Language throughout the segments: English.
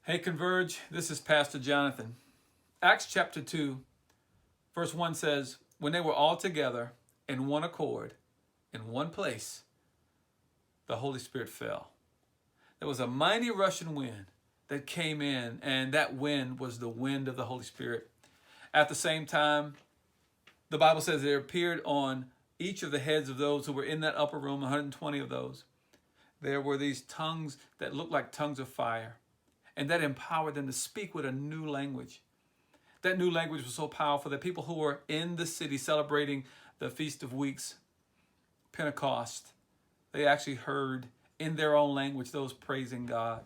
Hey, Converge, this is Pastor Jonathan. Acts chapter 2, verse 1 says, when they were all together in one accord, in one place, the Holy Spirit fell. There was a mighty rushing wind that came in, and that wind was the wind of the Holy Spirit. At the same time, the Bible says it appeared on each of the heads of those who were in that upper room, 120 of those. There were these tongues that looked like tongues of fire. And that empowered them to speak with a new language. That new language was so powerful that people who were in the city celebrating the Feast of Weeks, Pentecost, they actually heard in their own language those praising God.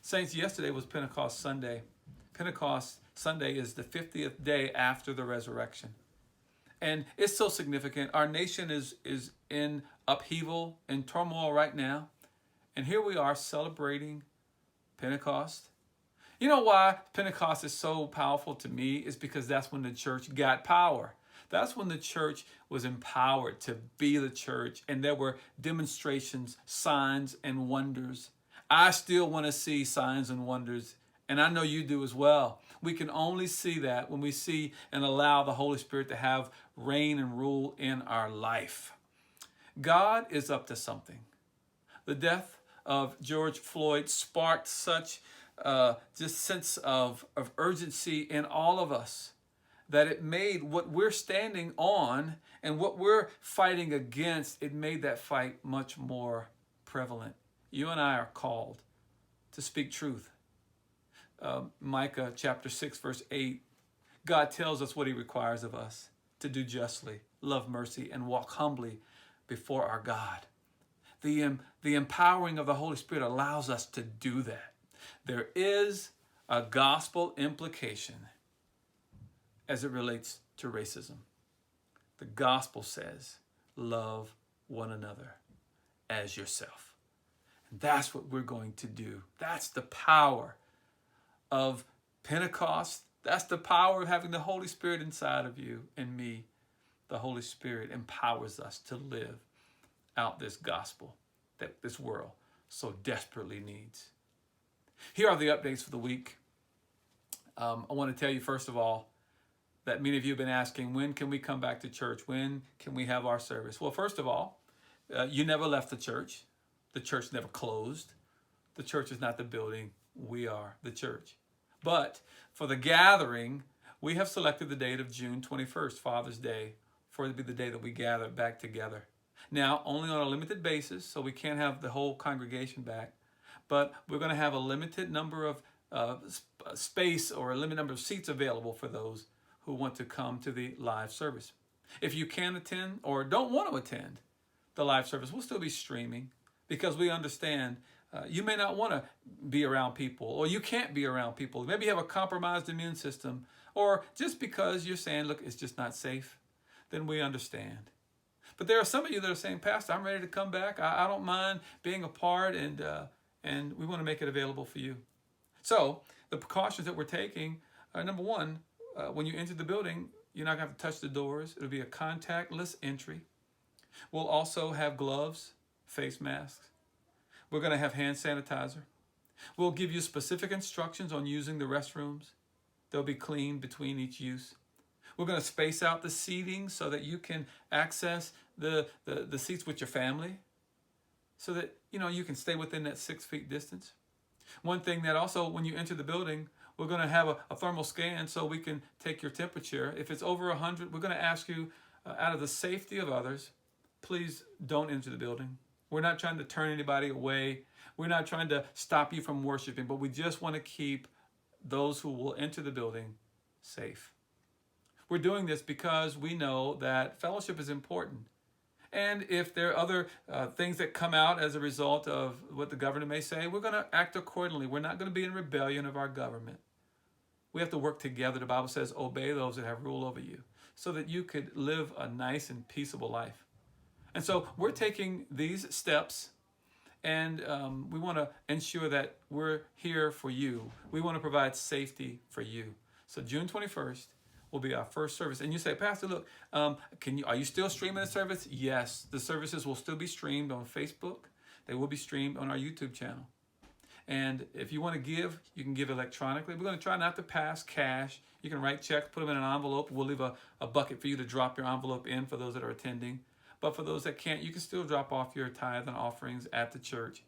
Saints, yesterday was Pentecost Sunday. Pentecost Sunday is the 50th day after the resurrection. And it's so significant. Our nation is in upheaval and turmoil right now. And here we are celebrating Pentecost. You know why Pentecost is so powerful to me? Is because that's when the church got power. That's when the church was empowered to be the church, and there were demonstrations, signs, and wonders. I still want to see signs and wonders, and I know you do as well. We can only see that when we see and allow the Holy Spirit to have reign and rule in our life. God is up to something. The death of George Floyd sparked such just sense of urgency in all of us that it made what we're standing on and what we're fighting against, it made that fight much more prevalent. You and I are called to speak truth. Micah chapter 6, verse 8, God tells us what he requires of us: to do justly, love mercy, and walk humbly before our God. The empowering of the Holy Spirit allows us to do that. There is a gospel implication as it relates to racism. The gospel says, love one another as yourself. And that's what we're going to do. That's the power of Pentecost. That's the power of having the Holy Spirit inside of you and me. The Holy Spirit empowers us to live out this gospel that this world so desperately needs. Here are the updates for the week. I want to tell you, first of all, that many of you have been asking, when can we come back to church? When can we have our service? Well, first of all, you never left the church. The church never closed. The church is not the building. We are the church. But for the gathering, we have selected the date of June 21st, Father's Day, for it to be the day that we gather back together. Now, only on a limited basis, so we can't have the whole congregation back, but we're going to have a limited number of space or a limited number of seats available for those who want to come to the live service. If you can't attend or don't want to attend the live service, we'll still be streaming, because we understand you may not want to be around people, or you can't be around people. Maybe you have a compromised immune system, or just because you're saying, look, it's just not safe, then we understand. But there are some of you that are saying, Pastor, I'm ready to come back. I don't mind being a part, and we want to make it available for you. So the precautions that we're taking are, number one, when you enter the building, you're not going to have to touch the doors. It'll be a contactless entry. We'll also have gloves, face masks. We're going to have hand sanitizer. We'll give you specific instructions on using the restrooms. They'll be clean between each use. We're going to space out the seating so that you can access the seats with your family, so that you can stay within that 6 feet distance. One thing that also, when you enter the building, we're going to have a thermal scan so we can take your temperature. If it's over 100, we're going to ask you, out of the safety of others, please don't enter the building. We're not trying to turn anybody away. We're not trying to stop you from worshiping, but we just want to keep those who will enter the building safe. We're doing this because we know that fellowship is important. And if there are other things that come out as a result of what the government may say, we're going to act accordingly. We're not going to be in rebellion of our government. We have to work together. The Bible says, obey those that have rule over you, so that you could live a nice and peaceable life. And so we're taking these steps, and we want to ensure that we're here for you. We want to provide safety for you. So June 21st will be our first service. And you say, Pastor, look, are you still streaming the service? Yes, the services will still be streamed on Facebook. They will be streamed on our YouTube channel. And if you want to give, you can give electronically. We're going to try not to pass cash. You can write checks, put them in an envelope. We'll leave a bucket for you to drop your envelope in for those that are attending. But for those that can't, you can still drop off your tithe and offerings at the church.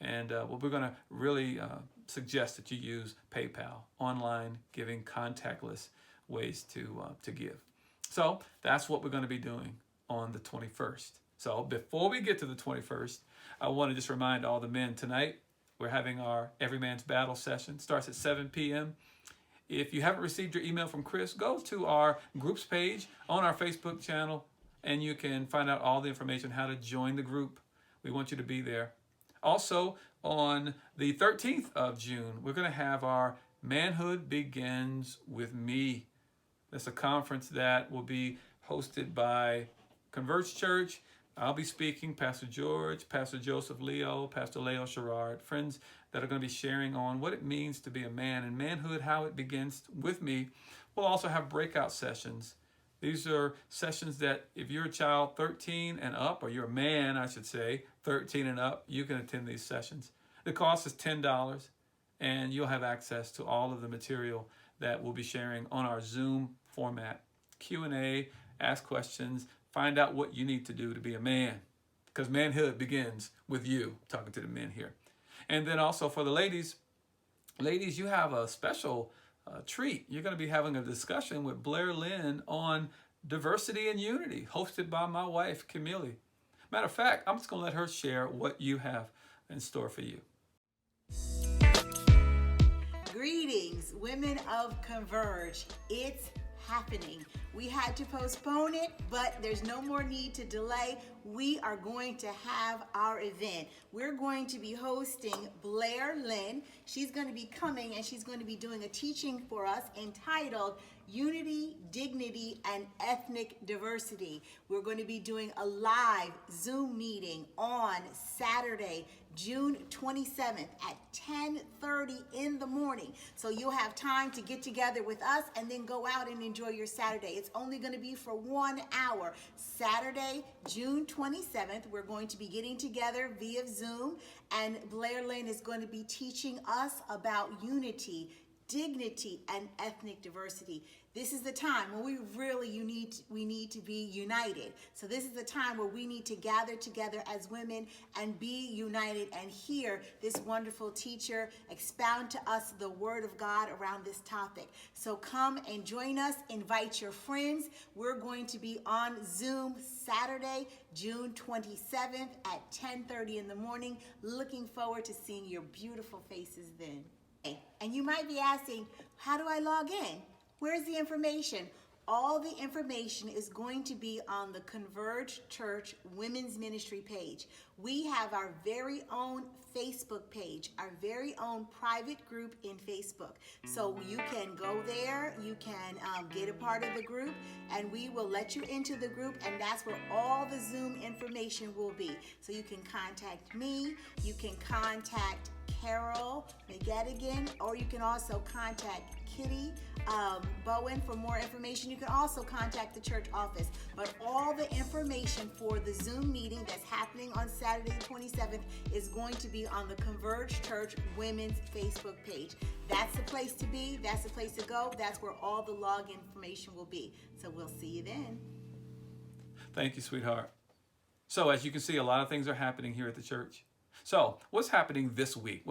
And we're going to really suggest that you use PayPal, online giving, contactless ways to give. So that's what we're going to be doing on the 21st. So before we get to the 21st, I want to just remind all the men tonight, we're having our Every Man's Battle session. Starts at 7 p.m. If you haven't received your email from Chris, go to our groups page on our Facebook channel, and you can find out all the information how to join the group. We want you to be there. Also, on the 13th of June, we're going to have our Manhood Begins With Me. That's a conference that will be hosted by Converge Church. I'll be speaking, Pastor George, Pastor Joseph Leo, Pastor Leo Sherrard, friends that are going to be sharing on what it means to be a man and manhood, how it begins with me. We'll also have breakout sessions. These are sessions that if you're a child 13 and up, or you're a man, I should say, 13 and up, you can attend these sessions. The cost is $10, and you'll have access to all of the material that we'll be sharing on our Zoom format. Q&A, ask questions, find out what you need to do to be a man, because manhood begins with you, talking to the men here. And then also for the ladies, you have a special treat. You're going to be having a discussion with Blair Linne on diversity and unity, hosted by my wife, Camille. Matter of fact, I'm just going to let her share what you have in store for you. Greetings, women of Converge. It's happening. We had to postpone it, but there's no more need to delay. We are going to have our event. We're going to be hosting Blair Linne. She's going to be coming and she's going to be doing a teaching for us entitled Unity, Dignity, and Ethnic Diversity. We're going to be doing a live Zoom meeting on Saturday, June 27th at 10:30 in the morning. So you'll have time to get together with us and then go out and enjoy your Saturday. It's only going to be for 1 hour. Saturday, June 27th, we're going to be getting together via Zoom, and Blair Linne is going to be teaching us about unity, dignity, and ethnic diversity. This is the time when we need to be united. So this is the time where we need to gather together as women and be united and hear this wonderful teacher expound to us the word of God around this topic. So come and join us. Invite your friends. We're going to be on Zoom Saturday, June 27th at 10:30 in the morning. Looking forward to seeing your beautiful faces then. And you might be asking, how do I log in? Where's the information? All the information is going to be on the Converge Church Women's Ministry page. We have our very own Facebook page, our very own private group in Facebook. So you can go there, you can get a part of the group, and we will let you into the group, and that's where all the Zoom information will be. So you can contact me, you can contact Carol McGettigan, or you can also contact Kitty Bowen for more information. You can also contact the church office. But all the information for the Zoom meeting that's happening on Saturday the 27th is going to be on the Converge Church Women's Facebook page. That's the place to be. That's the place to go. That's where all the log information will be. So we'll see you then. Thank you, sweetheart. So as you can see, a lot of things are happening here at the church. So what's happening this week?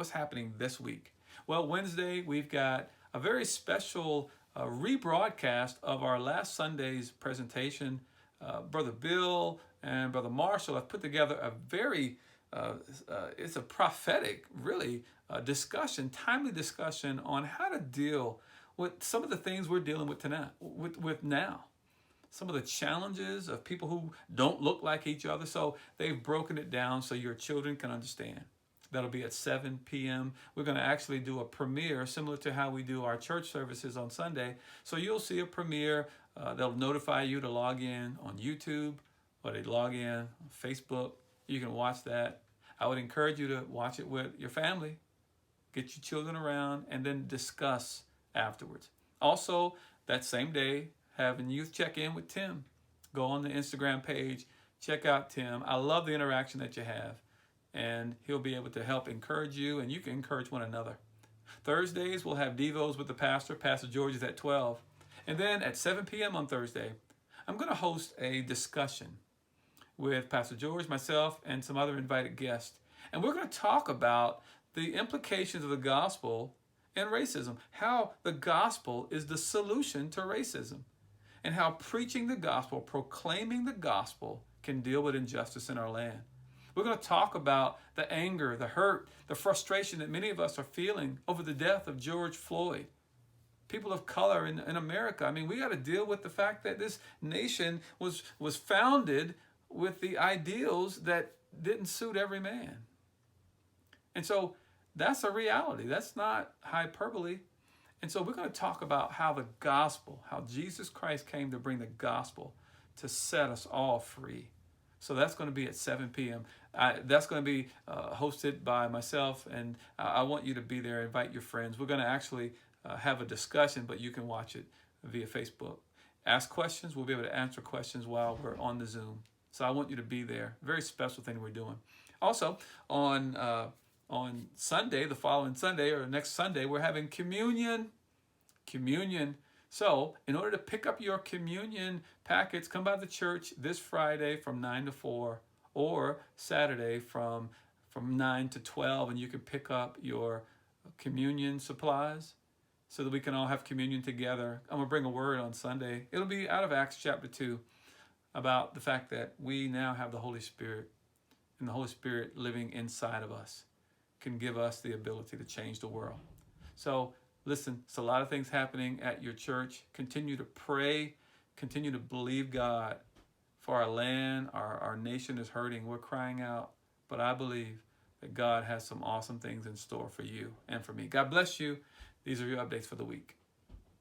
Well, Wednesday, we've got a very special rebroadcast of our last Sunday's presentation. Brother Bill and Brother Marshall have put together a very, it's a prophetic, really, discussion, timely discussion on how to deal with some of the things we're dealing with now. Some of the challenges of people who don't look like each other. So they've broken it down so your children can understand. That'll be at 7 p.m. We're going to actually do a premiere similar to how we do our church services on Sunday. So you'll see a premiere. They'll notify you to log in on YouTube, or they log in on Facebook. You can watch that. I would encourage you to watch it with your family. Get your children around and then discuss afterwards. Also, that same day, having youth check in with Tim. Go on the Instagram page, check out Tim. I love the interaction that you have. and he'll be able to help encourage you, and you can encourage one another. Thursdays, we'll have Devos with the pastor. Pastor George is at 12. And then at 7 p.m. on Thursday, I'm going to host a discussion with Pastor George, myself, and some other invited guests. And we're going to talk about the implications of the gospel and racism, how the gospel is the solution to racism, and how preaching the gospel, proclaiming the gospel, can deal with injustice in our land. We're going to talk about the anger, the hurt, the frustration that many of us are feeling over the death of George Floyd. People of color in America. I mean, we got to deal with the fact that this nation was founded with the ideals that didn't suit every man. And so that's a reality. That's not hyperbole. And so we're going to talk about how the gospel, how Jesus Christ came to bring the gospel to set us all free. So that's going to be at 7 p.m. That's going to be hosted by myself, and I want you to be there. Invite your friends. We're going to actually have a discussion, but you can watch it via Facebook. Ask questions. We'll be able to answer questions while we're on the Zoom. So I want you to be there. Very special thing we're doing. Also, on Sunday, the following Sunday, or next Sunday, we're having communion. So in order to pick up your communion packets, come by the church this Friday from 9 to 4, or Saturday from 9 to 12, and you can pick up your communion supplies so that we can all have communion together. I'm going to bring a word on Sunday. It'll be out of Acts chapter 2 about the fact that we now have the Holy Spirit, and the Holy Spirit living inside of us can give us the ability to change the world. So listen, it's a lot of things happening at your church. Continue to pray. Continue to believe God for our land. Our nation is hurting. We're crying out. But I believe that God has some awesome things in store for you and for me. God bless you. These are your updates for the week.